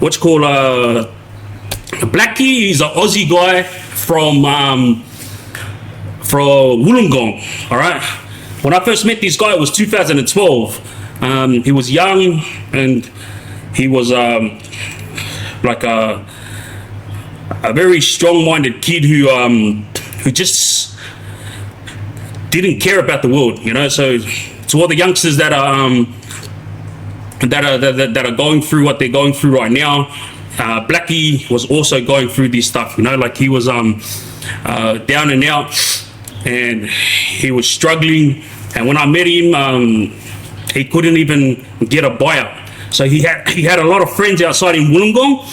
what's called Blackie. He's an Aussie guy from Wollongong. All right. When I first met this guy, it was 2012. He was young and he was like a very strong-minded kid who just didn't care about the world, you know. So to all the youngsters that are going through what they're going through right now, Blackie was also going through this stuff, you know. Like he was down and out, and he was struggling. And when I met him, he couldn't even get a buyout. So he had a lot of friends outside in Wollongong.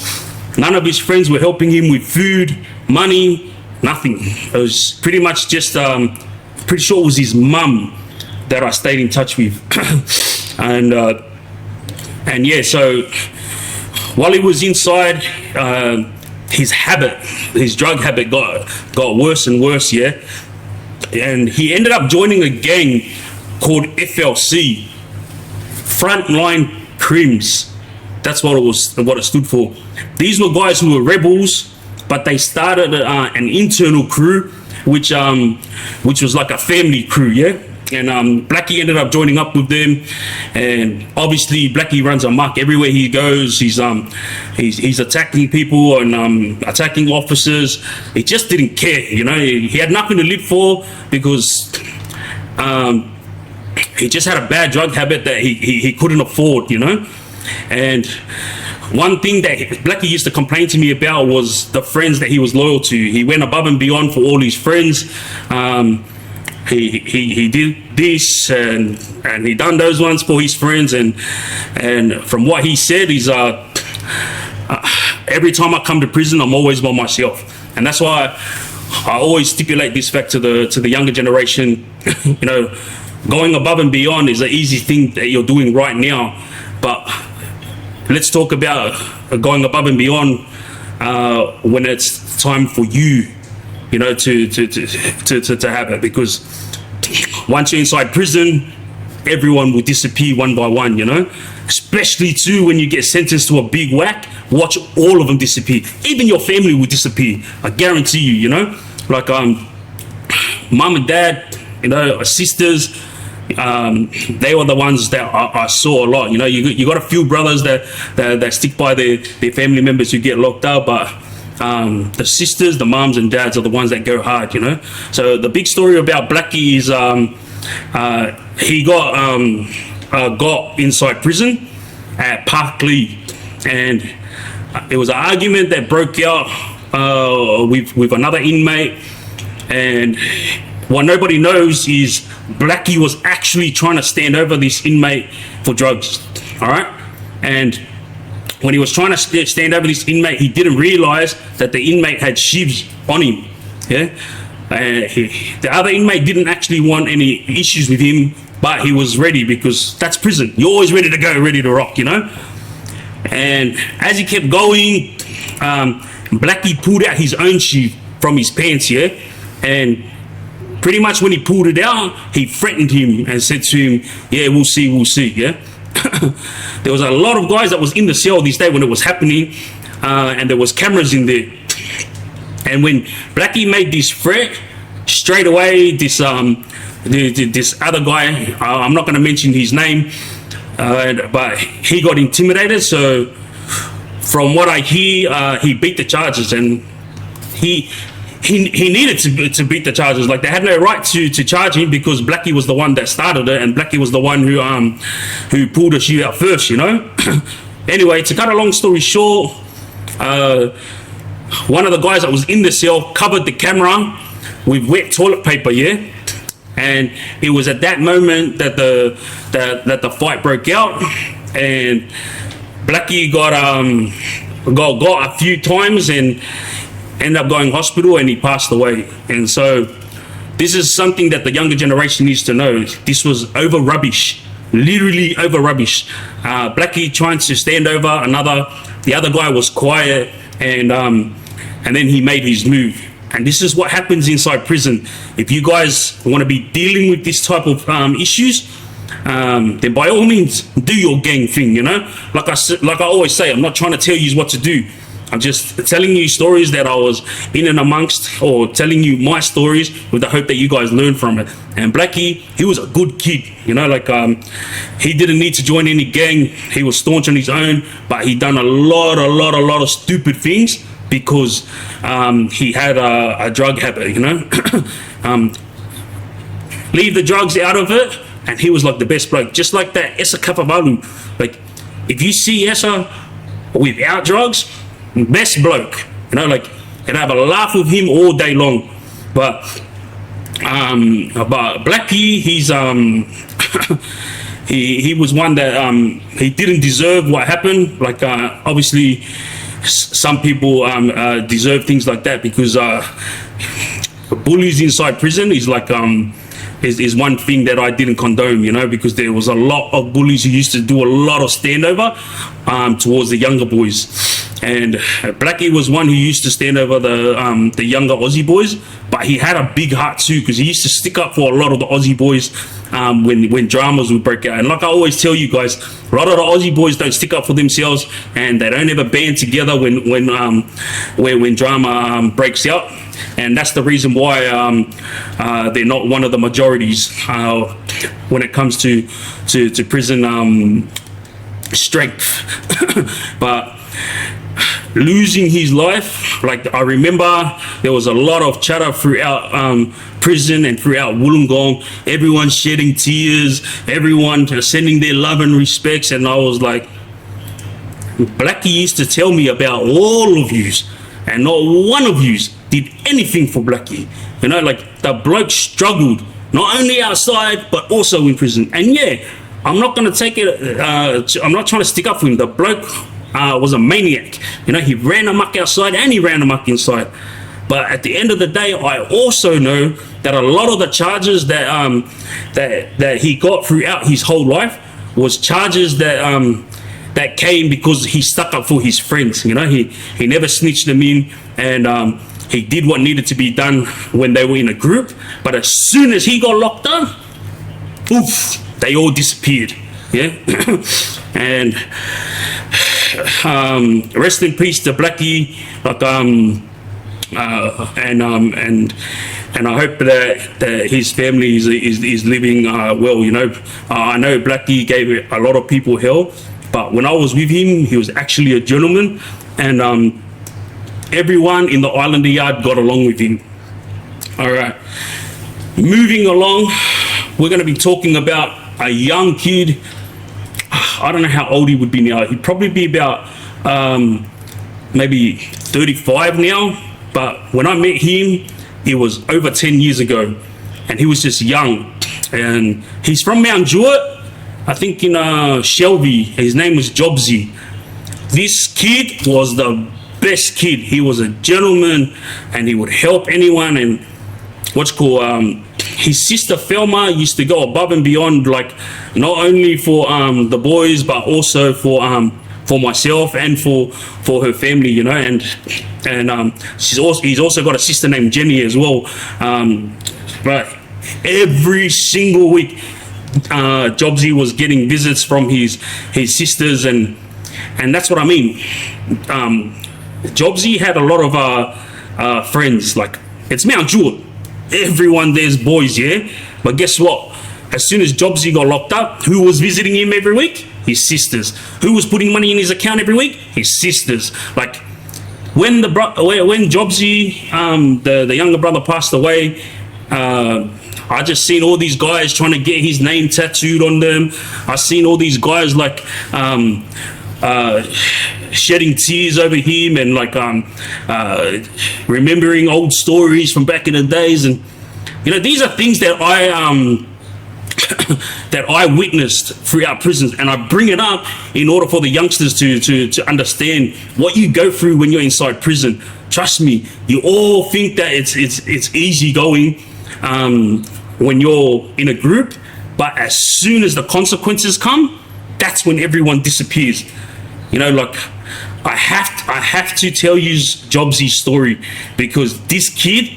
None of his friends were helping him with food, money, nothing. It was pretty much just, pretty sure it was his mum that I stayed in touch with. and yeah, so while he was inside, his drug habit got worse and worse, yeah. And he ended up joining a gang called FLC, Frontline Crims. That's what it stood for. These were guys who were rebels, but they started an internal crew, which was like a family crew, yeah. And Blackie ended up joining up with them, and obviously Blackie runs amok everywhere he goes. He's attacking people and attacking officers. He just didn't care, you know. He had nothing to live for because he just had a bad drug habit that he couldn't afford, you know. And one thing that Blackie used to complain to me about was the friends that he was loyal to. He went above and beyond for all his friends. He did this and he done those ones for his friends, and from what he said is every time I come to prison, I'm always by myself. And that's why I always stipulate this fact to the younger generation. You know, going above and beyond is an easy thing that you're doing right now, but let's talk about going above and beyond when it's time for you, you know, to have it. Because once you're inside prison, everyone will disappear one by one, you know. Especially too when you get sentenced to a big whack, watch all of them disappear. Even your family will disappear, I guarantee you, you know. Like mom and dad, you know, sisters, they were the ones that I saw a lot. You know, you got a few brothers that stick by their family members who get locked up, but the sisters, the moms and dads are the ones that go hard, you know. So the big story about Blackie is he got inside prison at Parkley, and it was an argument that broke out with another inmate. And what nobody knows is Blackie was actually trying to stand over this inmate for drugs, all right? And when he was trying to stand over this inmate, he didn't realize that the inmate had shivs on him, yeah? The other inmate didn't actually want any issues with him, but he was ready because that's prison. You're always ready to go, ready to rock, you know? And as he kept going, Blackie pulled out his own shiv from his pants, yeah? And pretty much when he pulled it out, he threatened him and said to him, yeah, we'll see, yeah? There was a lot of guys that was in the cell this day when it was happening, and there was cameras in there. And when Blackie made this threat, straight away, this other guy, I'm not going to mention his name, but he got intimidated. So from what I hear, he beat the charges, and he needed to beat the charges. Like, they had no right to charge him because Blackie was the one that started it, and Blackie was the one who pulled the shit out first, you know. Anyway, to cut a long story short, one of the guys that was in the cell covered the camera with wet toilet paper, yeah. And it was at that moment that the fight broke out, and Blackie got a few times and ended up going hospital, and he passed away. And so this is something that the younger generation needs to know. This was over rubbish, literally over rubbish. Blackie trying to stand over the other guy was quiet, and then he made his move. And this is what happens inside prison. If you guys want to be dealing with this type of issues, then by all means do your gang thing, you know. Like I always say, I'm not trying to tell you what to do. I'm just telling you stories that I was in and amongst, or telling you my stories with the hope that you guys learn from it. And Blackie, he was a good kid, you know, like he didn't need to join any gang. He was staunch on his own, but he done a lot of stupid things because he had a drug habit, you know. Leave the drugs out of it, and he was like the best bloke, just like that Esa Kapavalu. Like, if you see Esa without drugs, best bloke, you know, like, and have a laugh with him all day long. But Blackie, he's he was one that he didn't deserve what happened. Like, obviously some people deserve things like that, because bullies inside prison is like is one thing that I didn't condone, you know, because there was a lot of bullies who used to do a lot of standover towards the younger boys. And Blackie was one who used to stand over the younger Aussie boys, but he had a big heart too, because he used to stick up for a lot of the Aussie boys when dramas would break out. And like I always tell you guys, a lot of the Aussie boys don't stick up for themselves, and they don't ever band together when drama breaks out. And that's the reason why they're not one of the majorities when it comes to prison strength. But losing his life, like, I remember there was a lot of chatter throughout prison and throughout Wollongong, everyone shedding tears, everyone sending their love and respects. And I was like, Blackie used to tell me about all of yous, and not one of yous did anything for Blackie. You know, like, the bloke struggled, not only outside but also in prison. And yeah, I'm not going to take it, I'm not trying to stick up for him. The bloke was a maniac. You know, he ran amok outside and he ran amok inside. But at the end of the day, I also know that a lot of the charges that he got throughout his whole life was charges that came because he stuck up for his friends. You know, he never snitched them in, and he did what needed to be done when they were in a group. But as soon as he got locked up, oof, they all disappeared. Yeah. And rest in peace to Blackie. Like, and I hope that his family is living well. You know, I know Blackie gave a lot of people hell, but when I was with him, he was actually a gentleman, and everyone in the Islander yard got along with him. All right, moving along, we're going to be talking about a young kid. I don't know how old he would be now. He'd probably be about maybe 35 now. But when I met him, it was over 10 years ago, and he was just young. And he's from Mount Jewett, I think, in Shelby. His name was Jobsy. This kid was the best kid. He was a gentleman, and he would help anyone. And his sister Thelma used to go above and beyond, like, not only for the boys, but also for myself and for her family, you know. And he's also got a sister named Jenny as well. But every single week, Jobsy was getting visits from his sisters, and that's what I mean. Jobsy had a lot of friends. Like, it's Mount Jewett. Everyone there's boys, yeah? But guess what? As soon as Jobsy got locked up, who was visiting him every week? His sisters. Who was putting money in his account every week? His sisters. Like, when Jobsy, the younger brother, passed away, I just seen all these guys trying to get his name tattooed on them. I seen all these guys, like, shedding tears over him, and like remembering old stories from back in the days. And you know, these are things that I witnessed throughout prisons, and I bring it up in order for the youngsters to understand what you go through when you're inside prison. Trust me, you all think that it's easy going when you're in a group, but as soon as the consequences come, that's when everyone disappears. You know, like, I have to tell you Jobsy's story, because this kid,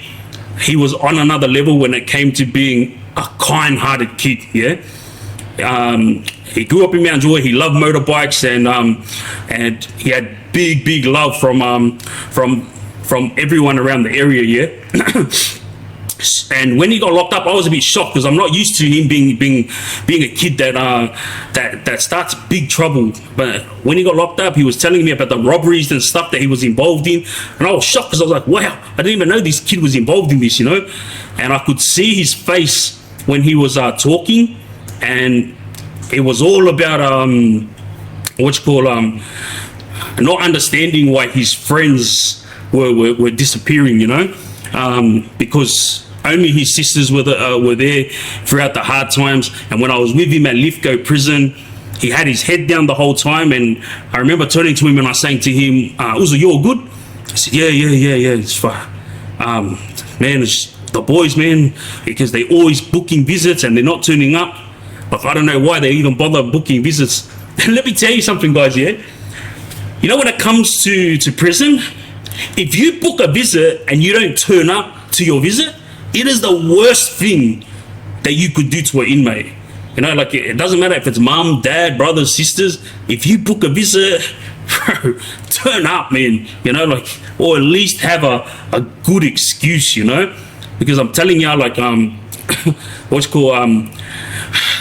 he was on another level when it came to being a kind-hearted kid, yeah? He grew up in Mount Joy. He loved motorbikes, and he had big love from everyone around the area. Yeah. And when he got locked up, I was a bit shocked because I'm not used to him being a kid that starts big trouble. But when he got locked up, he was telling me about the robberies and stuff that he was involved in, and I was shocked because I was like, wow, I didn't even know this kid was involved in this, you know. And I could see his face when he was talking, and it was all about not understanding why his friends were disappearing, you know, because only his sisters were there throughout the hard times. And when I was with him at Lithgow prison, he had his head down the whole time. And I remember turning to him and I was saying to him, Uzo, you're good? I said, yeah, it's fine. Man, it's the boys, man, because they're always booking visits and they're not turning up. Like, I don't know why they even bother booking visits. And let me tell you something, guys, yeah? You know, when it comes to prison, if you book a visit and you don't turn up to your visit, it is the worst thing that you could do to an inmate. You know, like, it doesn't matter if it's mom, dad, brothers, sisters. If you book a visit, bro, turn up, man. You know, like, or at least have a good excuse, you know? Because I'm telling you, like,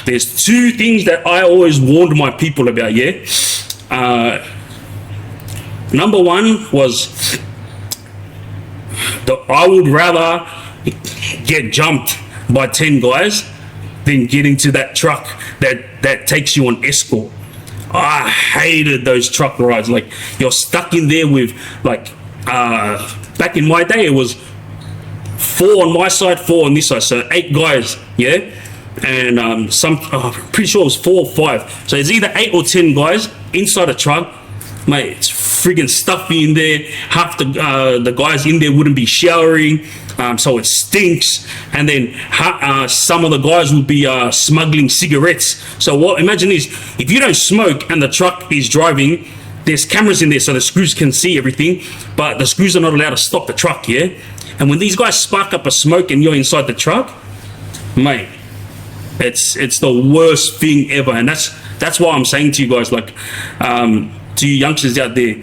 there's two things that I always warned my people about, yeah? Number one was I would rather get jumped by 10 guys than get into that truck that takes you on escort. I hated those truck rides. Like, you're stuck in there with, like, back in my day, it was 4 on my side, 4 on this side, so 8 guys, yeah? And I'm pretty sure it was 4 or 5. So it's either 8 or 10 guys inside a truck. Mate, it's friggin' stuffy in there. Half the guys in there wouldn't be showering, so it stinks. And then some of the guys would be smuggling cigarettes. So what? Imagine this: if you don't smoke and the truck is driving, there's cameras in there so the screws can see everything, but the screws are not allowed to stop the truck. Yeah. And when these guys spark up a smoke and you're inside the truck, mate, it's the worst thing ever. And that's why I'm saying to you guys, like, to you youngsters out there,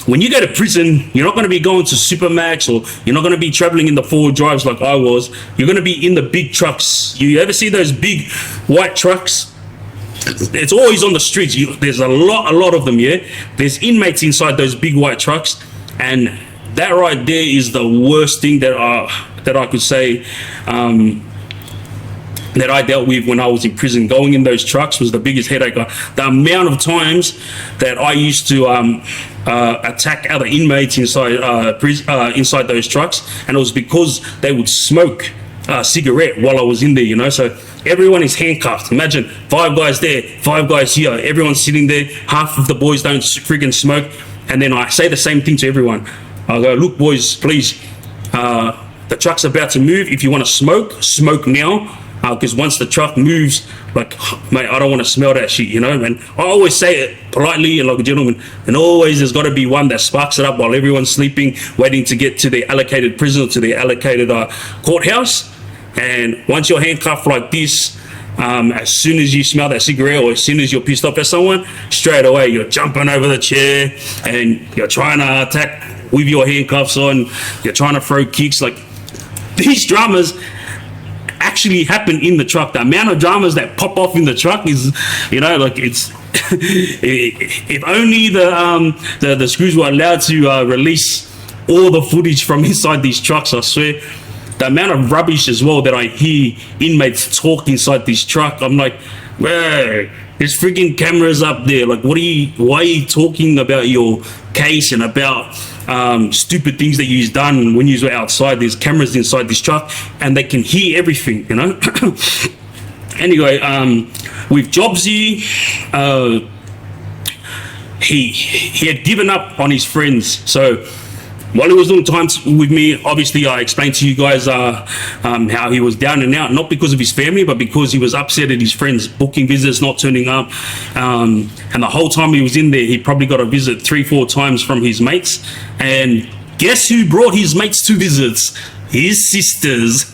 when you go to prison, you're not going to be going to Supermax, or you're not going to be traveling in the 4 drives like I was. You're going to be in the big trucks. You ever see those big white trucks? It's always on the streets. There's a lot of them, yeah? There's inmates inside those big white trucks, and that right there is the worst thing that I could say that I dealt with when I was in prison. Going in those trucks was the biggest headache. The amount of times that I used to attack other inmates inside those trucks, and it was because they would smoke a cigarette while I was in there, you know. So everyone is handcuffed. Imagine 5 guys there, 5 guys here, everyone's sitting there. Half of the boys don't friggin' smoke, and then I say the same thing to everyone. I go, look, boys, please, the truck's about to move. If you want to smoke now. Because once the truck moves, like, mate, I don't want to smell that shit, you know. And I always say it politely and like a gentleman. And always there's got to be one that sparks it up while everyone's sleeping, waiting to get to their allocated prison or to their allocated courthouse. And once you're handcuffed like this, as soon as you smell that cigarette or as soon as you're pissed off at someone, straight away you're jumping over the chair and you're trying to attack with your handcuffs on. You're trying to throw kicks. Like, these dramas actually happen in the truck. The amount of dramas that pop off in the truck is, you know, like, it's if only the screws were allowed to release all the footage from inside these trucks. I swear, the amount of rubbish as well that I hear inmates talk inside this truck, I'm like, well, there's freaking cameras up there. Like, why are you talking about your case and about stupid things that you've done when you were outside? There's cameras inside this truck and they can hear everything, you know. Anyway, with Jobsy, he had given up on his friends. So while he was doing time with me, obviously I explained to you guys how he was down and out, not because of his family, but because he was upset at his friends booking visits, not turning up. And the whole time he was in there, he probably got a visit 3-4 times from his mates. And guess who brought his mates to visits? His sisters.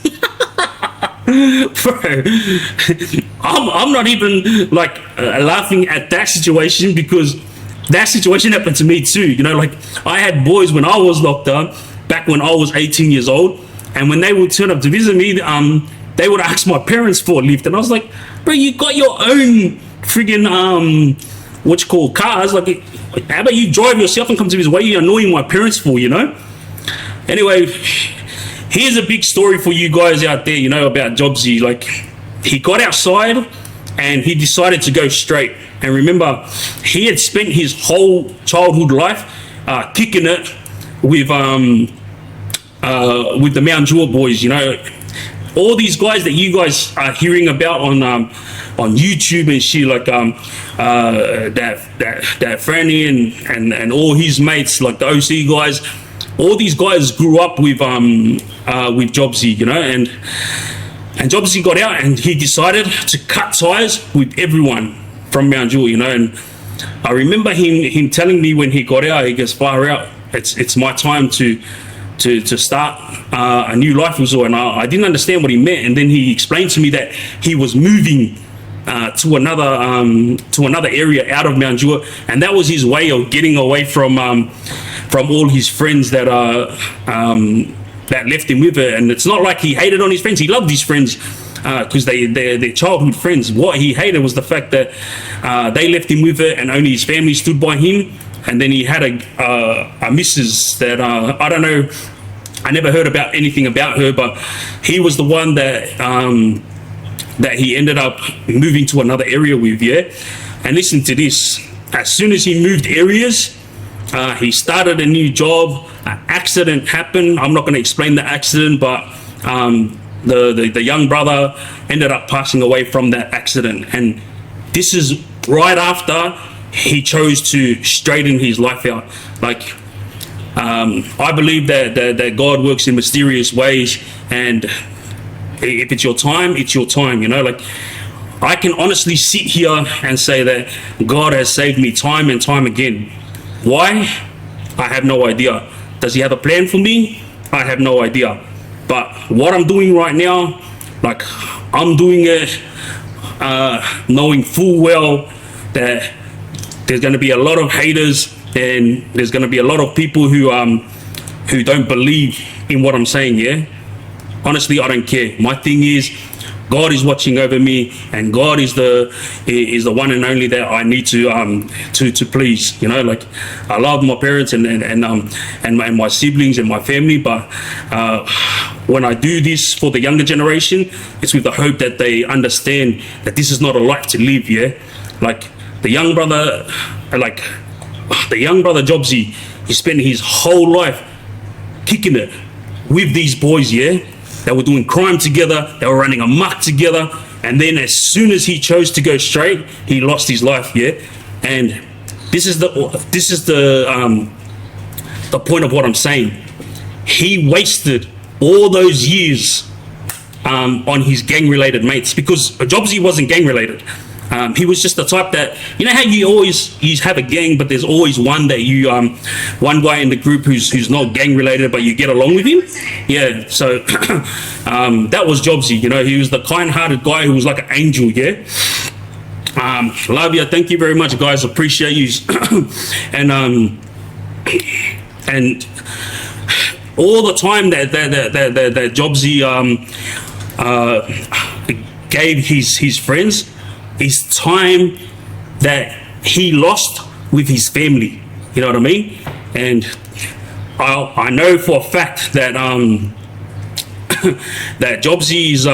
Bro, I'm not even like laughing at that situation, because that situation happened to me too. You know, like I had boys when I was locked up, back when I was 18 years old, and when they would turn up to visit me, they would ask my parents for a lift, and I was like, bro, you got your own friggin' what you call cars. Like, how about you drive yourself and come to visit? What are you annoying my parents for? You know. Anyway, here's a big story for you guys out there, you know, about Jobsy. Like, he got outside and he decided to go straight. And remember, he had spent his whole childhood life kicking it with the Mount Jewel boys, you know. All these guys that you guys are hearing about on YouTube and shit, like that Franny and all his mates, like the OC guys. All these guys grew up with Jobsy, you know, and Jobsy got out and he decided to cut ties with everyone from Mount Jewel, you know. And I remember him telling me when he got out, he goes, far out, it's my time to start a new life with Zoe. And I didn't understand what he meant, and then he explained to me that he was moving to another area out of Mount Jewel, and that was his way of getting away from all his friends that left him with her. And it's not like he hated on his friends. He loved his friends because they're childhood friends. What he hated was the fact that they left him with her and only his family stood by him. And then he had a missus that I don't know, I never heard about anything about her, but he was the one that he ended up moving to another area with, yeah. And listen to this, as soon as he moved areas, he started a new job. An accident happened. I'm not going to explain the accident, but the young brother ended up passing away from that accident. And this is right after he chose to straighten his life out. Like, I believe that God works in mysterious ways, and if it's your time, it's your time, you know. Like, I can honestly sit here and say that God has saved me time and time again. Why? I have no idea. Does he have a plan for me? I have no idea. But what I'm doing right now, like, I'm doing it knowing full well that there's going to be a lot of haters, and there's going to be a lot of people who don't believe in what I'm saying, yeah? Honestly, I don't care. My thing is, God is watching over me, and God is the one and only that I need to please. You know, like, I love my parents and my siblings and my family, but when I do this for the younger generation, it's with the hope that they understand that this is not a life to live. Yeah, like the young brother Jobsy, he spent his whole life kicking it with these boys. Yeah. They were doing crime together, they were running amok together, and then as soon as he chose to go straight, he lost his life, yeah? And this is the point of what I'm saying. He wasted all those years on his gang-related mates, because Jobsy wasn't gang-related. He was just the type that, you know how you have a gang, but there's always one that one guy in the group who's not gang related, but you get along with him. Yeah, so that was Jobsy. You know, he was the kind-hearted guy who was like an angel. Yeah. Love you. Thank you very much, guys. Appreciate you. and all the time that Jobsy gave his friends, is time that he lost with his family, you know what I mean? And I know for a fact that that Jobsy's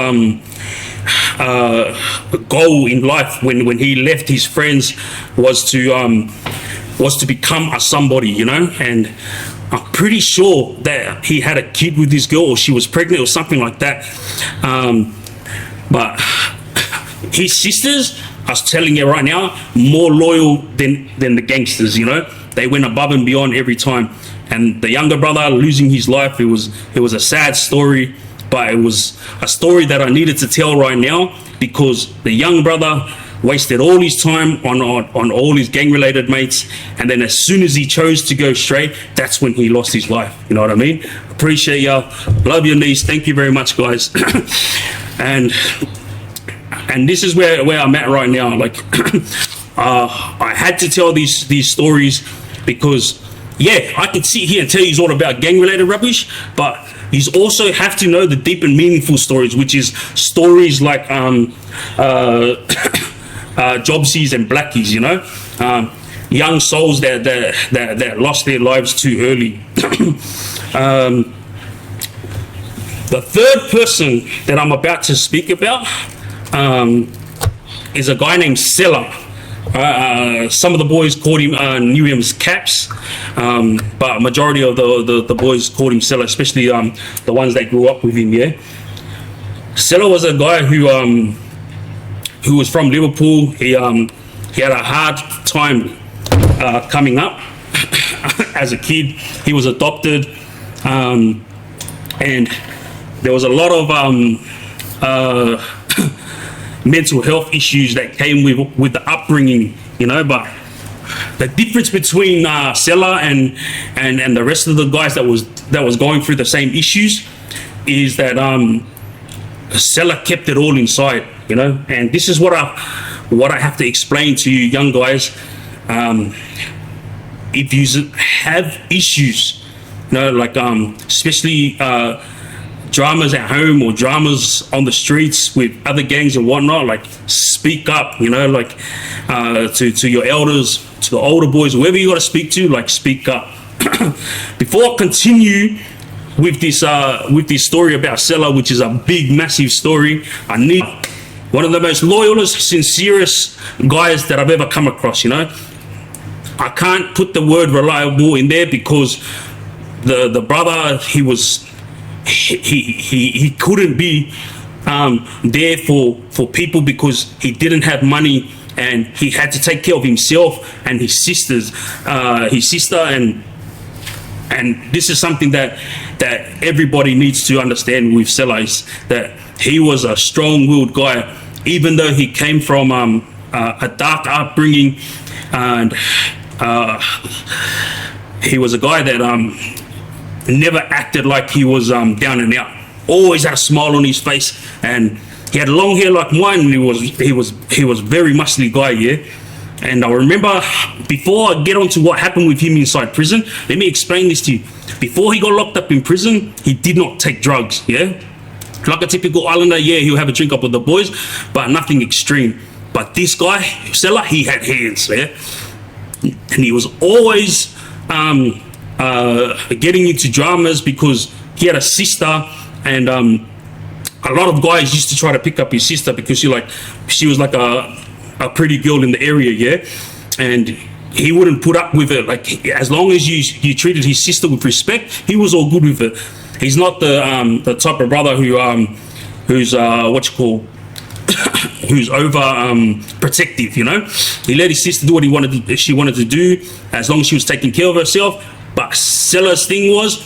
goal in life when he left his friends was to become a somebody, you know. And I'm pretty sure that he had a kid with this girl, or she was pregnant or something like that. But his sisters, I was telling you right now, more loyal than the gangsters, you know. They went above and beyond every time. And the younger brother losing his life, it was a sad story, but it was a story that I needed to tell right now, because the young brother wasted all his time on all his gang-related mates, and then as soon as he chose to go straight, that's when he lost his life, you know what I mean? Appreciate y'all. Love your niece. Thank you very much, guys. and this is where I'm at right now. Like, I had to tell these stories because, yeah, I could sit here and tell you all about gang-related rubbish, but you also have to know the deep and meaningful stories, which is stories like Jobsies and Blackies, you know, young souls that lost their lives too early. The third person that I'm about to speak about is a guy named Cella. Some of the boys called him, knew him as Caps, but majority of the boys called him Cella, especially the ones that grew up with him. Yeah, Cella was a guy who was from Liverpool. He had a hard time coming up as a kid. He was adopted, and there was a lot of mental health issues that came with the upbringing, you know. But the difference between Cella and the rest of the guys that was going through the same issues is that Cella kept it all inside, you know. And this is what I have to explain to you young guys. If you have issues, you know, like especially dramas at home or dramas on the streets with other gangs and whatnot, like, speak up, you know, like to your elders, to the older boys, whoever you got to speak to, like, speak up. Before I continue with this story about Cella, which is a big, massive story, I need one of the most loyalist, sincerest guys that I've ever come across, you know. I can't put the word reliable in there because the brother, he couldn't be there for people because he didn't have money, and he had to take care of himself and his sister, and this is something that everybody needs to understand with Cella, is that he was a strong-willed guy, even though he came from a dark upbringing, and he was a guy that never acted like he was down and out. Always had a smile on his face, and he had long hair like mine, and he was very muscly guy, yeah. And I remember, before I get on to what happened with him inside prison, let me explain this to you. Before he got locked up in prison, he did not take drugs, yeah. Like a typical islander, yeah, he'll have a drink up with the boys, but nothing extreme. But this guy, Cella, he had hands, yeah, and he was always getting into dramas because he had a sister, and a lot of guys used to try to pick up his sister because she was like a pretty girl in the area, yeah, and he wouldn't put up with it. Like, as long as you treated his sister with respect, he was all good with it. He's not the type of brother who's who's over protective, you know. He let his sister do what she wanted to do, as long as she was taking care of herself. But Cella's thing was,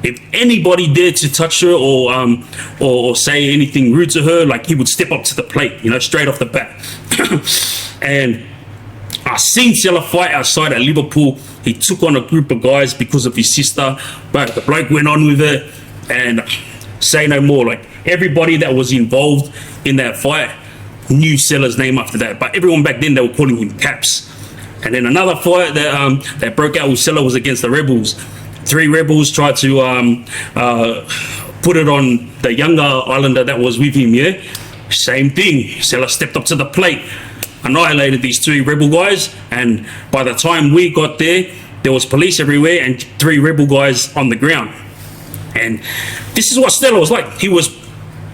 if anybody dared to touch her or say anything rude to her, like, he would step up to the plate, you know, straight off the bat. And I seen Cella fight outside at Liverpool. He took on a group of guys because of his sister, but the bloke went on with it, and say no more. Like, everybody that was involved in that fight knew Cella's name after that, but everyone back then, they were calling him Caps. And then another fight that broke out with Cella was against the Rebels. 3 rebels tried to put it on the younger islander that was with him, yeah? Same thing. Cella stepped up to the plate, annihilated these 3 rebel guys, and by the time we got there, there was police everywhere and 3 rebel guys on the ground. And this is what Cella was like. He was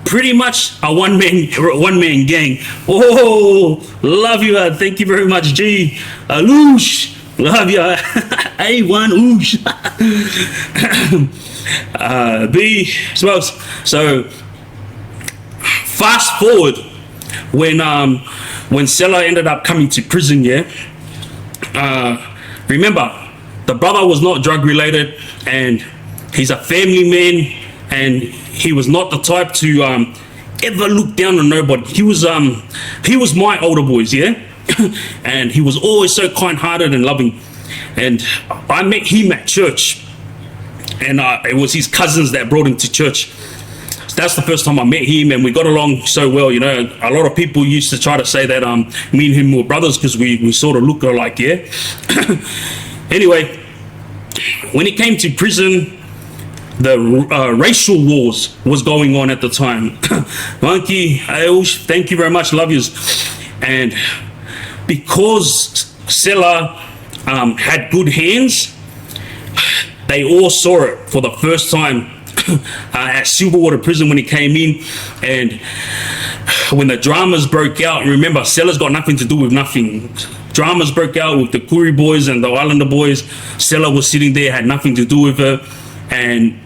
pretty much a one-man gang. Oh, love you, thank you very much, G. Loosh, love you. A1 oosh. B smokes. So fast forward when Cella ended up coming to prison, yeah. Remember, the brother was not drug related, and he's a family man, and he was not the type to ever look down on nobody. He was my older boys, yeah. And he was always so kind-hearted and loving. And I met him at church, and it was his cousins that brought him to church. that's the first time I met him, and we got along so well. You know, a lot of people used to try to say that me and him were brothers because we sort of look alike. Yeah. Anyway, when it came to prison, the racial wars was going on at the time. Monkey, thank you very much, love yous. And because Cella had good hands, they all saw it for the first time at Silverwater Prison when he came in. And when the dramas broke out, remember, Cella's got nothing to do with nothing. Dramas broke out with the Kuri boys and the Islander boys. Cella was sitting there, had nothing to do with it. And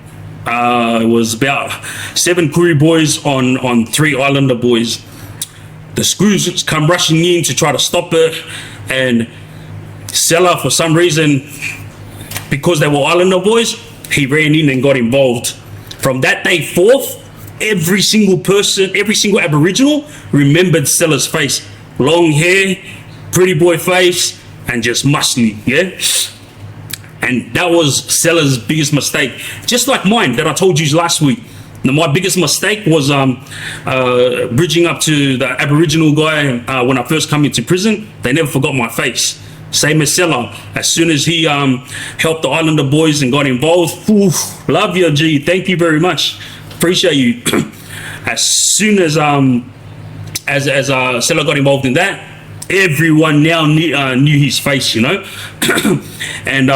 it was about 7 Kuri boys on 3 Islander boys. The screws come rushing in to try to stop it, and Cella, for some reason, because they were Islander boys, he ran in and got involved. From that day forth, every single person, every single Aboriginal remembered Cella's face. Long hair, pretty boy face, and just muscly, yeah? And that was Cella's biggest mistake. Just like mine that I told you last week. Now, my biggest mistake was bridging up to the Aboriginal guy when I first come into prison. They never forgot my face. Same as Cella. As soon as he helped the Islander boys and got involved, oof, love you, G. Thank you very much. Appreciate you. As soon as Cella got involved in that, everyone now knew his face, you know. And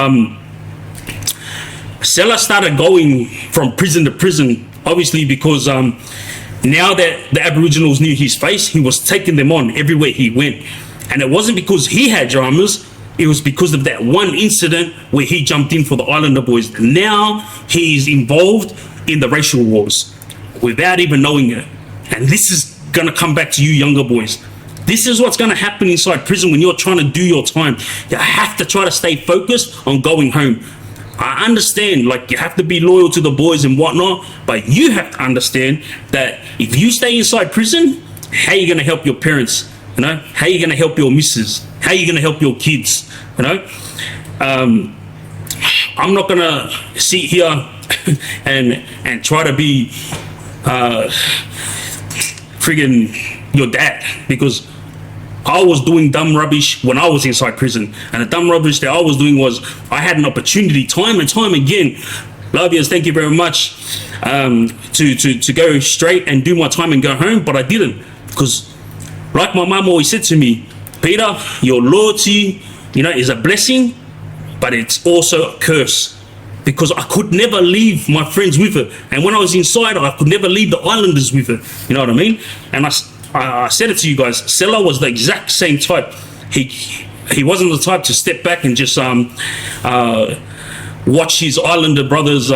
Cella started going from prison to prison, obviously because now that the Aboriginals knew his face, he was taking them on everywhere he went. And it wasn't because he had dramas, it was because of that one incident where he jumped in for the Islander boys. Now he's involved in the racial wars without even knowing it. And this is gonna come back to you younger boys. This is what's going to happen inside prison when you're trying to do your time. You have to try to stay focused on going home. I understand, like, you have to be loyal to the boys and whatnot, but you have to understand that if you stay inside prison, how are you going to help your parents? You know, how are you going to help your missus? How are you going to help your kids? You know, I'm not going to sit here and try to be friggin' your dad, because I was doing dumb rubbish when I was inside prison, and the dumb rubbish that I was doing was I had an opportunity time and time again, love yous, thank you very much, to go straight and do my time and go home, but I didn't, because like my mum always said to me, Peter, your loyalty, you know, is a blessing, but it's also a curse, because I could never leave my friends with it, and when I was inside I could never leave the Islanders with it, you know what I mean? And I said it to you guys, Cella was the exact same type. He wasn't the type to step back and just watch his Islander brothers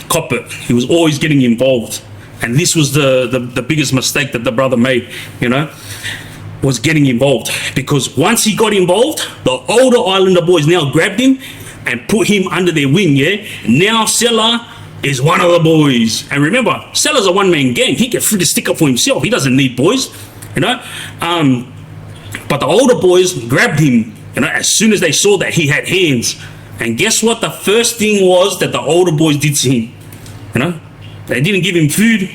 cop it. He was always getting involved, and this was the biggest mistake that the brother made, you know, was getting involved. Because once he got involved, the older Islander boys now grabbed him and put him under their wing, yeah? Now Cella is one of the boys. And remember, Cella's a one-man gang. He can freaking stick up for himself. He doesn't need boys, you know? But the older boys grabbed him, you know, as soon as they saw that he had hands. And guess what? The first thing was that the older boys did to him, you know? They didn't give him food.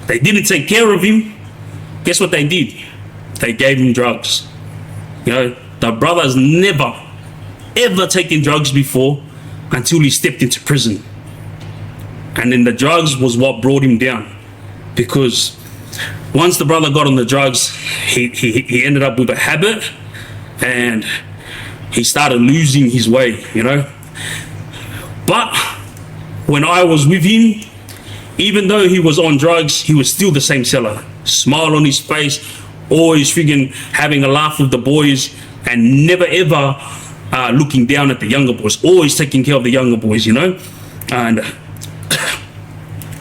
They didn't take care of him. Guess what they did? They gave him drugs. You know, the brother's never, ever taken drugs before until he stepped into prison. And then the drugs was what brought him down, because once the brother got on the drugs, he ended up with a habit, and he started losing his way, you know. But when I was with him, even though he was on drugs, he was still the same Cella. Smile on his face, always friggin' having a laugh with the boys, and never ever looking down at the younger boys, always taking care of the younger boys, you know.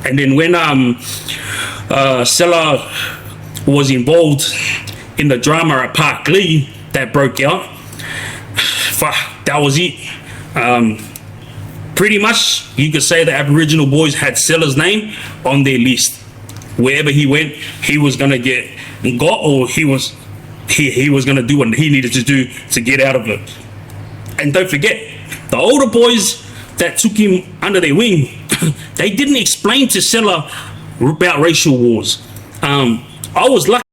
And then when Cella was involved in the drama at Park Lee that broke out, that was it. Pretty much you could say the Aboriginal boys had Cella's name on their list. Wherever he went, he was gonna get got, or he was gonna do what he needed to do to get out of it. And don't forget, the older boys that took him under their wing, they didn't explain to Cella about racial wars. I was lucky